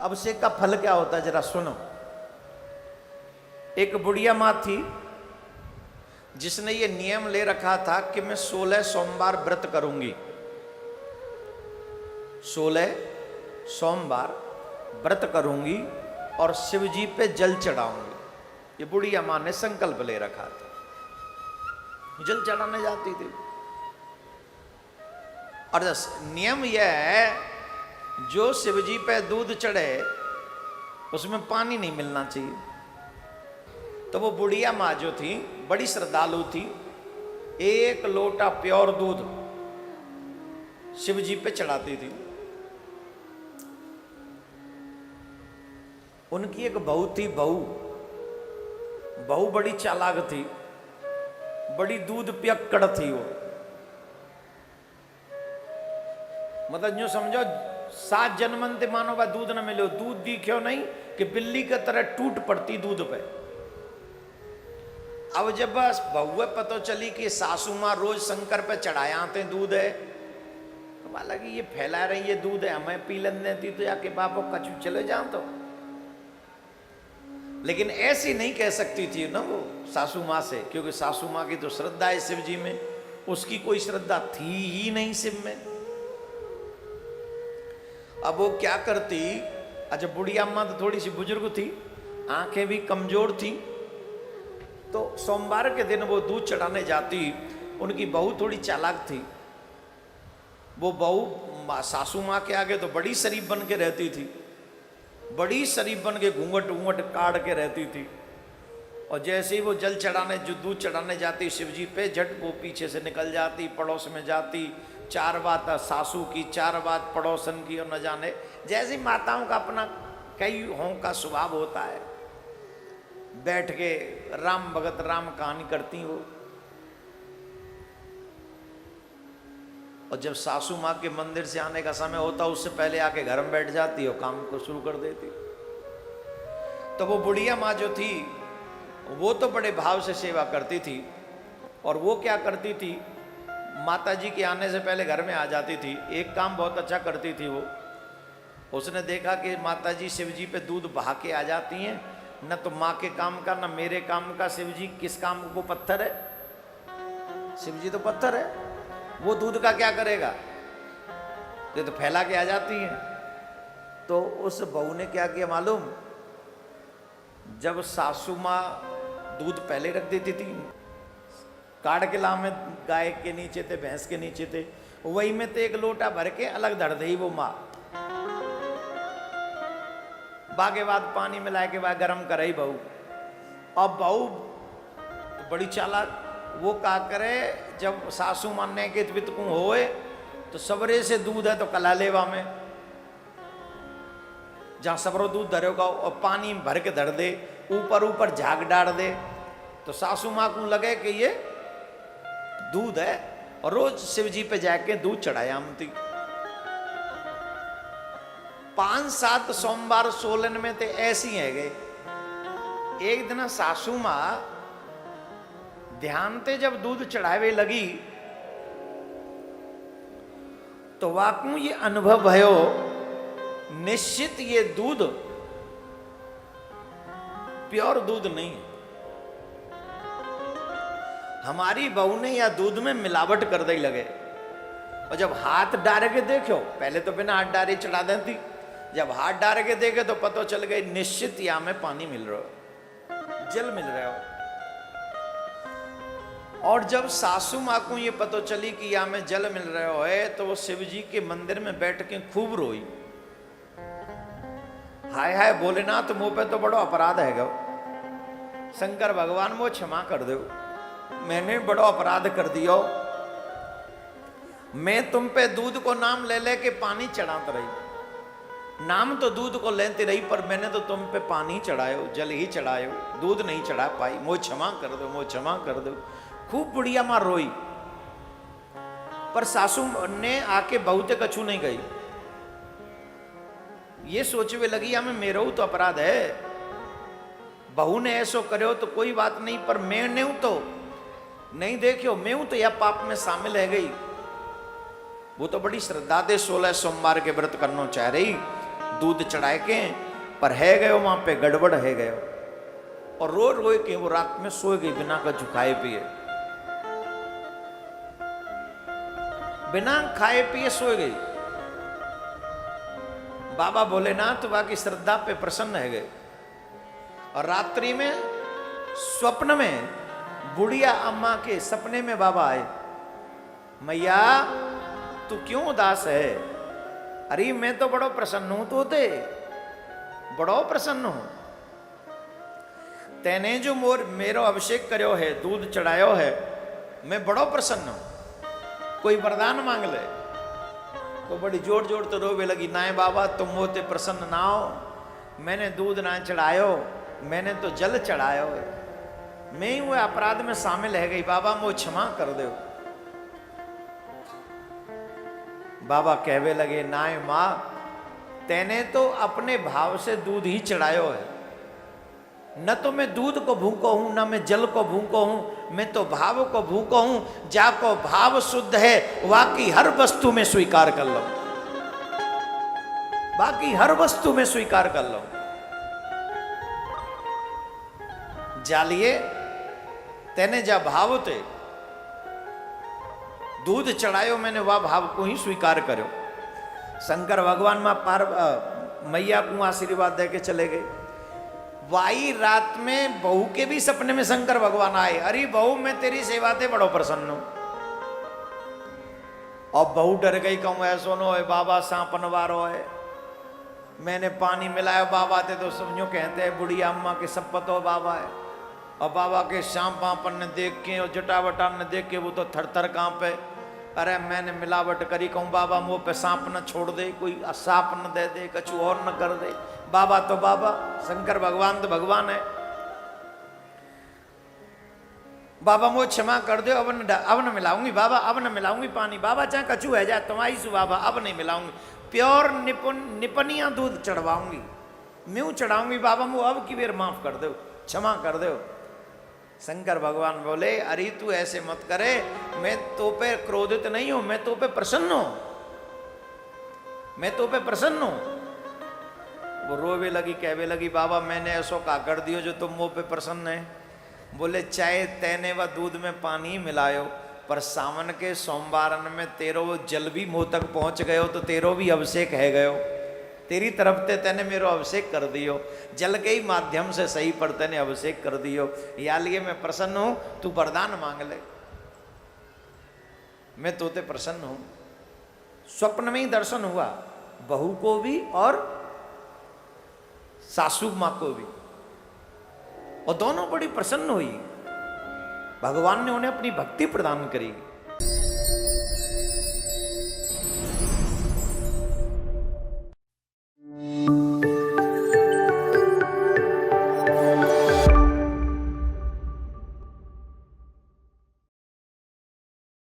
अभिषेक का फल क्या होता है जरा सुनो। एक बुढ़िया माँ थी जिसने ये नियम ले रखा था कि मैं 16 सोमवार व्रत करूंगी, 16 सोमवार व्रत करूंगी और शिव जी पे जल चढ़ाऊंगी। ये बुढ़िया माँ ने संकल्प ले रखा था, जल चढ़ाने जाती थी। और नियम यह है, जो शिव जी पे दूध चढ़े उसमें पानी नहीं मिलना चाहिए। तो वो बुढ़िया माँ जो थी बड़ी श्रद्धालु थी, 1 लोटा प्योर दूध शिव जी पे चढ़ाती थी। उनकी एक बहू थी, बहू बड़ी चालाक थी, बड़ी दूध पियक्कड़ थी वो। मतलब जो समझो 7 जन्मंते मानो बा दूध न मिलो, दूध दिखो नहीं कि बिल्ली की तरह टूट पड़ती दूध पे। अब जब बस बहुए पता चली कि सासू माँ रोज शंकर पे चढ़ाया आते दूध है, तो बोला कि ये फैला रही है दूध है, हमें पी लेने थी तो जाके बापो कचू चले जाओ। तो लेकिन ऐसी नहीं कह सकती थी ना वो सासू माँ से, क्योंकि सासू माँ की तो श्रद्धा है शिव जी में, उसकी कोई श्रद्धा थी ही नहीं शिव में। अब वो क्या करती, अच्छा बुढ़िया माँ तो थोड़ी सी बुजुर्ग थी, आंखें भी कमजोर थी, तो सोमवार के दिन वो दूध चढ़ाने जाती। उनकी बहू थोड़ी चालाक थी, वो बहू सासू माँ के आगे तो बड़ी शरीफ बन के रहती थी, बड़ी शरीफ बन के घूंघट घूंघट काट के रहती थी। और जैसे ही वो जल चढ़ाने, जो दूध चढ़ाने जाती शिव जी पे, झट वो पीछे से निकल जाती, पड़ोस में जाती, 4 बात सासू की, 4 बात पड़ोसन की, और न जाने जैसी माताओं का अपना कई हों का स्वभाव होता है, बैठ के राम भगत राम कहानी करती वो। और जब सासू माँ के मंदिर से आने का समय होता उससे पहले आके घर में बैठ जाती और काम को शुरू कर देती। तो वो बुढ़िया माँ जो थी वो तो बड़े भाव से सेवा करती थी, और वो क्या करती थी, माता जी के आने से पहले घर में आ जाती थी। एक काम बहुत अच्छा करती थी वो, उसने देखा कि माता जी शिव जी पे दूध बहा के आ जाती हैं, न तो माँ के काम का न मेरे काम का। शिव जी किस काम को पत्थर है, शिव जी तो पत्थर है, वो दूध का क्या करेगा, ये तो फैला के आ जाती हैं। तो उस बहू ने क्या किया मालूम, जब सासू माँ दूध पहले रख देती थी, काट के लाम में गाय के नीचे थे, भैंस के नीचे थे, वही में तो 1 लोटा भर के अलग धर दे वो माँ। बाके बाद पानी मिला के बाद गर्म करे बहू। अब बहू बड़ी चालाक, वो क्या करे, जब सासू मानने के वितकू होए तो सबरे से दूध है तो कला लेवा में, जहां सबरो दूध धरेगा और पानी भर के धर दे, ऊपर ऊपर झाग डाल दे, तो सासू माँ को लगे कि ये दूध है, और रोज शिव जी पे जाके दूध चढ़ाया हमती। 5-7 सोमवार सोलन में ते ऐसी है गए। एक दिन सासू माँ ध्यान ते जब दूध चढ़ावे लगी तो वाकू ये अनुभव भयो, निश्चित ये दूध प्योर दूध नहीं है। हमारी बहू ने या दूध में मिलावट कर दे लगे। और जब हाथ डाल के देखो, पहले तो बिना हाथ डाले चढ़ा देती, जब हाथ डाल के देखे तो पता चल गई निश्चित यहाँ में पानी मिल रहा हो, जल मिल रहा हो। और जब सासू माँ को ये पता चली कि यहाँ में जल मिल रहा है, तो वो शिव जी के मंदिर में बैठ के खूब रोई, हाय हाय भोलेनाथ, मुंह पे तो बड़ा अपराध है गो, शंकर भगवान वो क्षमा कर दो, मैंने बड़ा अपराध कर दिया, मैं तुम पे दूध को नाम ले ले के पानी चढ़ाते रही, नाम तो दूध को लेती रही, पर मैंने तो तुम पे पानी चढ़ायो, जल ही चढ़ायो, दूध नहीं चढ़ा पाई, मुझे क्षमा कर दो, मुझे क्षमा कर दो। खूब बुढ़िया माँ रोई, पर सासू ने आके बहुत कछु नहीं गई। ये सोचने लगी हमें मेरा तो अपराध है, बहू ने ऐसो करो तो कोई बात नहीं, पर मैं नहीं तो नहीं देखो, मैं हूं तो यह पाप में शामिल है गई। वो तो बड़ी श्रद्धा दे 16 सोमवार के व्रत करना चाह रही, दूध चढ़ाए के पर है गयो वहां पे गड़बड़ है गयो, और रो रोए के वो रात में सोए गई बिना का खाए पिए, बिना खाए पिए सोए गई। बाबा भोलेनाथ बाकी श्रद्धा पे प्रसन्न है गए, और रात्रि में स्वप्न में बुढ़िया अम्मा के सपने में बाबा आए, मैया तू क्यों उदास है? अरे मैं तो बड़ो प्रसन्न हूं, तो ते बड़ो प्रसन्न हूं, तेने जो मेरो अभिषेक करो है, दूध चढ़ायो है, मैं बड़ो प्रसन्न हूं, कोई वरदान मांग ले। तो बड़ी जोर जोर तो रोवे लगी, नाय बाबा तुम मोते प्रसन्न ना हो, मैंने दूध ना चढ़ायो, मैंने तो जल चढ़ायो है, मैं ही वो अपराध में शामिल है गई, बाबा मो क्षमा कर दो। बाबा कहवे लगे, नाय मां तेने तो अपने भाव से दूध ही चढ़ायो है, न तो मैं दूध को भूखो हूं, न मैं जल को भूखो हूं, मैं तो भाव को भूखो हूं, जाको भाव शुद्ध है बाकी हर वस्तु में स्वीकार कर लो, बाकी हर वस्तु में स्वीकार कर लो। जालिए तेने जा भाव थे दूध चढ़ायो, मैंने वह भाव को ही स्वीकार करो। शंकर भगवान मां मैया को आशीर्वाद दे के चले गए। वाई रात में बहू के भी सपने में शंकर भगवान आए, अरे बहू मैं तेरी सेवा ते बड़ो प्रसन्न हूं। और बहू डर गई, कहूं ऐसो नो है बाबा सांपन वारो है, मैंने पानी मिलाया बाबा ते तो समझो कहते हैं बुढ़िया अम्मा के सब पतो बाबा है, और बाबा के सांप पापन ने देख के और जटावटा ने देख के वो तो थर थर कांपे। अरे मैंने मिलावट करी, कहूं बाबा मुंह पे सांप न छोड़ दे, कोई सांप न दे दे, कछु और न कर दे। बाबा तो बाबा, शंकर भगवान तो भगवान है। बाबा मुझे क्षमा कर दो, अब न मिलाऊंगी बाबा, अब न मिलाऊंगी पानी, बाबा चाहे कछु है जाए तुम्हारी सु बाबा, अब नहीं मिलाऊंगी, प्योर निपनिया दूध चढ़वाऊंगी, म्यूं चढ़ाऊंगी बाबा मुझे, अब की बेर माफ कर दो, क्षमा कर दो। शंकर भगवान बोले, अरे तू ऐसे मत करे, मैं तो पे क्रोधित नहीं हूं, मैं तो पे प्रसन्न हूं, मैं तो पे प्रसन्न हूं। वो रोवे लगी, कहवे लगी, बाबा मैंने ऐसो का कर दियो जो तुम मुंह पे प्रसन्न है। बोले चाहे तेने व दूध में पानी मिलायो, पर सावन के सोमवारन में तेरो जल भी मुंह तक पहुंच गयो, तो तेरो भी अभिषेक है गयो, तेरी तरफ ते तेने मेरो अभिषेक कर दियो, जल के ही माध्यम से सही पर तेने अभिषेक कर दियो, या लिए मैं प्रसन्न हूं, तू वरदान मांग ले, मैं तोते प्रसन्न हूं। स्वप्न में ही दर्शन हुआ, बहू को भी और सासू मां को भी, और दोनों बड़ी प्रसन्न हुई, भगवान ने उन्हें अपनी भक्ति प्रदान करी।